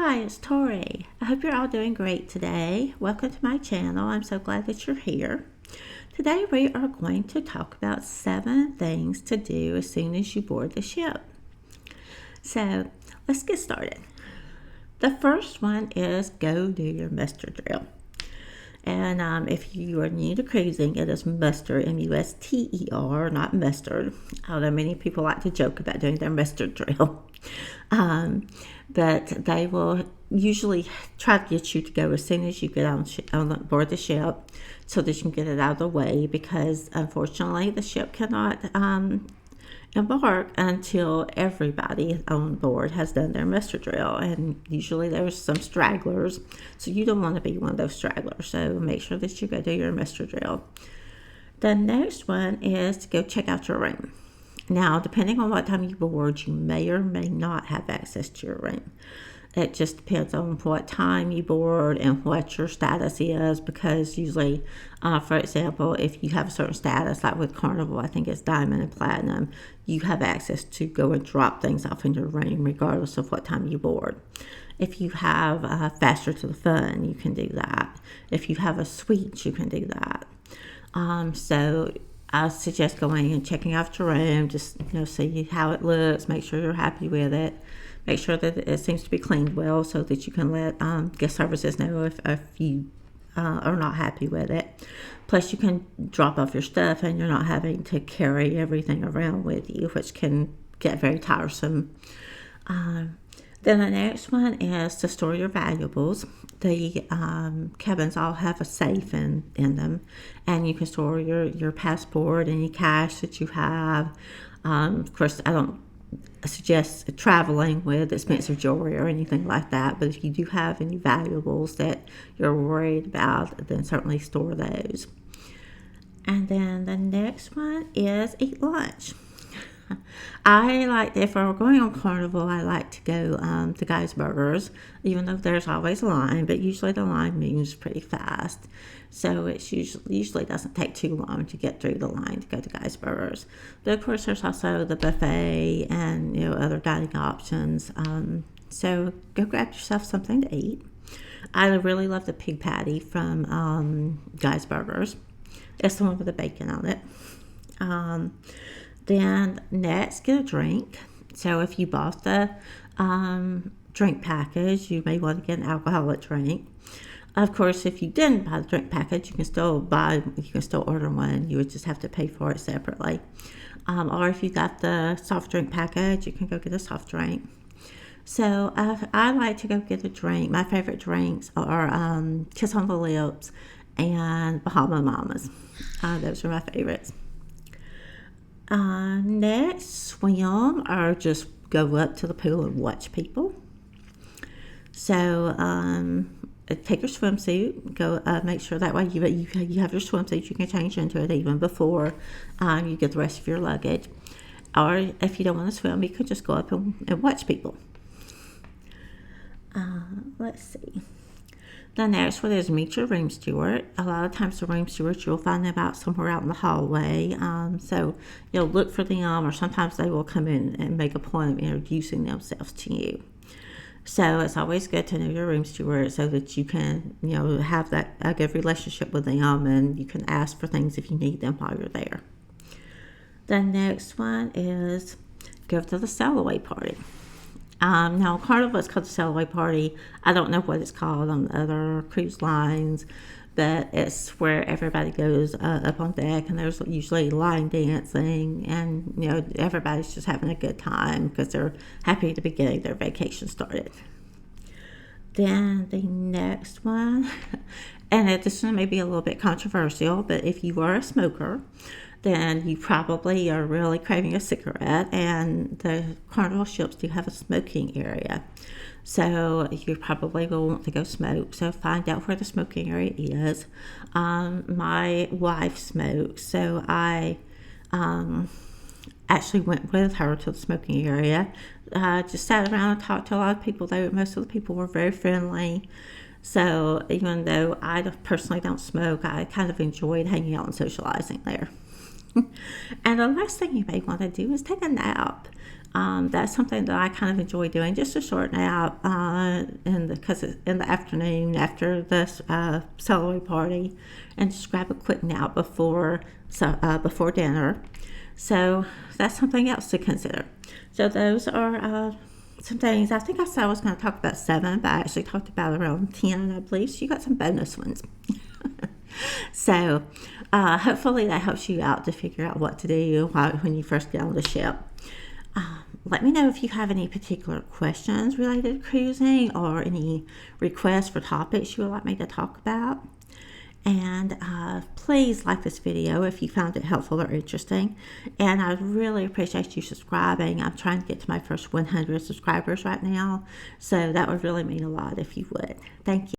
Hi, it's Tori. I hope you're all doing great today. Welcome to my channel. I'm so glad that you're here. Today we are going to talk about 7 things to do as soon as you board the ship. So let's get started. The first one is go do your muster drill. And if you are new to cruising, it is muster, M-U-S-T-E-R, not mustard. Although many people like to joke about doing their muster drill. But they will usually try to get you to go as soon as you get on board the ship so that you can get it out of the way, because unfortunately the ship cannot embark until everybody on board has done their muster drill, and usually there's some stragglers, so you don't want to be one of those stragglers. So make sure that you go do your muster drill. The next one is to go check out your room. Now, depending on what time you board, you may or may not have access to your room. It just depends on what time you board and what your status is, because usually, for example, if you have a certain status, like with Carnival, I think it's Diamond and Platinum, you have access to go and drop things off in your room regardless of what time you board. If you have Faster to the Fun, you can do that. If you have a suite, you can do that. So I suggest going and checking out your room, just see how it looks, make sure you're happy with it. Make sure that it seems to be cleaned well so that you can let guest services know if you are not happy with it. Plus, you can drop off your stuff and you're not having to carry everything around with you, which can get very tiresome. Then the next one is to store your valuables. The cabins all have a safe in them, and you can store your passport, any cash that you have. Of course, I don't suggest traveling with expensive jewelry or anything like that, but if you do have any valuables that you're worried about, then certainly store those. And then the next one is eat lunch. If we're going on Carnival, I like to go to Guy's Burgers, even though there's always a line, but usually the line moves pretty fast. So it usually doesn't take too long to get through the line to go to Guy's Burgers. But of course, there's also the buffet and other dining options. So go grab yourself something to eat. I really love the pig patty from Guy's Burgers. It's the one with the bacon on it. Then next, get a drink. So if you bought the drink package, you may want to get an alcoholic drink. Of course, if you didn't buy the drink package, you can still order one. You would just have to pay for it separately. Or if you got the soft drink package, you can go get a soft drink. So I like to go get a drink. My favorite drinks are Kiss on the Lips and Bahama Mamas. Those are my favorites. Next, swim or just go up to the pool and watch people. So take your swimsuit. Go make sure that way you have your swimsuit. You can change into it even before you get the rest of your luggage. Or if you don't want to swim, you could just go up and watch people. Let's see. The next one is meet your room steward. A lot of times the room stewards, you'll find them out somewhere out in the hallway. So you'll look for them, or sometimes they will come in and make a point of introducing themselves to you. So it's always good to know your room steward so that you can, have a good relationship with them, and you can ask for things if you need them while you're there. The next one is go to the sail-away party. Now, Carnival is called the Sail-Away Party. I don't know what it's called on other cruise lines, but it's where everybody goes up on deck, and there's usually line dancing, and everybody's just having a good time because they're happy to be getting their vacation started. Then the next one, and this one may be a little bit controversial, but if you are a smoker, then you probably are really craving a cigarette, and the Carnival ships do have a smoking area. So you probably will want to go smoke. So find out where the smoking area is. My wife smokes, so I actually went with her to the smoking area. Just sat around and talked to a lot of people. Most of the people were very friendly. So even though I personally don't smoke, I kind of enjoyed hanging out and socializing there. And the last thing you may want to do is take a nap. That's something that I kind of enjoy doing, just to shorten out, because it's in the afternoon after the celery party, and just grab a quick nap before dinner. So that's something else to consider. So those are some things. I think I said I was going to talk about 7, but I actually talked about around 10, I believe. So you got some bonus ones. So hopefully that helps you out to figure out what to do when you first get on the ship. Let me know if you have any particular questions related to cruising or any requests for topics you would like me to talk about. And please like this video if you found it helpful or interesting. And I really appreciate you subscribing. I'm trying to get to my first 100 subscribers right now. So that would really mean a lot if you would. Thank you.